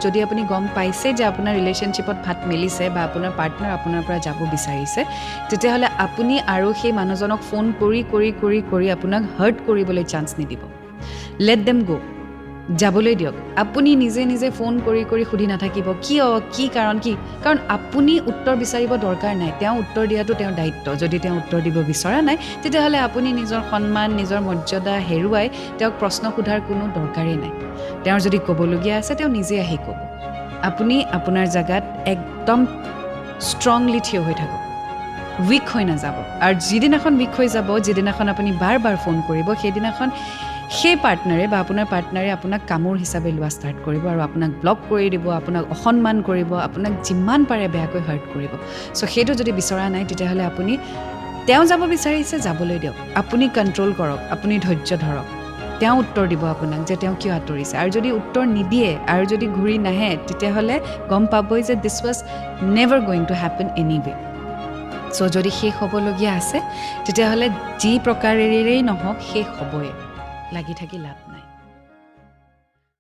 যদি আপুনি গম পাইছে যে আপোনাৰ ৰিলেশ্যনশ্বিপত ভাত মিলিছে বা আপোনাৰ পাৰ্টনাৰ আপোনাৰ পৰা যাব বিচাৰিছে তেতিয়াহ'লে আপুনি আৰু সেই মানুহজনক ফোন কৰি কৰি কৰি কৰি আপোনাক হাৰ্ট কৰিবলৈ চান্স নিদিব লেট দেম গো যাবলৈ দিয়ক আপুনি নিজে নিজে ফোন কৰি কৰি সুধি নাথাকিব কিয় কি কাৰণ আপুনি উত্তৰ বিচাৰিব দৰকাৰ নাই তেওঁ উত্তৰ দিয়াটো তেওঁৰ দায়িত্ব যদি তেওঁ উত্তৰ দিব বিচৰা নাই তেতিয়াহ'লে আপুনি নিজৰ সন্মান নিজৰ মৰ্যাদা হেৰুৱাই তেওঁক প্ৰশ্ন সোধাৰ কোনো দৰকাৰেই নাই তেওঁৰ যদি ক'বলগীয়া আছে তেওঁ নিজে আহি ক'ব আপুনি আপোনাৰ জাগাত একদম ষ্ট্ৰংলি থিয় হৈ থাকক উইক হৈ নাযাব আৰু যিদিনাখন উইক হৈ যাব যিদিনাখন আপুনি বাৰ বাৰ ফোন কৰিব সেইদিনাখন সেই পাৰ্টনাৰে বা আপোনাৰ পাৰ্টনাৰে আপোনাক কামোৰ হিচাপে লোৱা ষ্টাৰ্ট কৰিব আৰু আপোনাক ব্লক কৰি দিব আপোনাক অসন্মান কৰিব আপোনাক যিমান পাৰে বেয়াকৈ হাৰ্ট কৰিব চ' সেইটো যদি বিচৰা নাই তেতিয়াহ'লে আপুনি তেওঁ যাব বিচাৰিছে যাবলৈ দিয়ক আপুনি কণ্ট্ৰল কৰক আপুনি ধৈৰ্য ধৰক তেওঁ উত্তৰ দিব আপোনাক যে তেওঁ কিয় আঁতৰিছে আৰু যদি উত্তৰ নিদিয়ে আৰু যদি ঘূৰি নাহে তেতিয়াহ'লে গম পাবই যে this was never going to happen anyway so' যদি শেষ হ'বলগীয়া আছে তেতিয়াহ'লে যি প্ৰকাৰেৰেই নহওক শেষ হ'বই লাগি থাকি লাভ নাই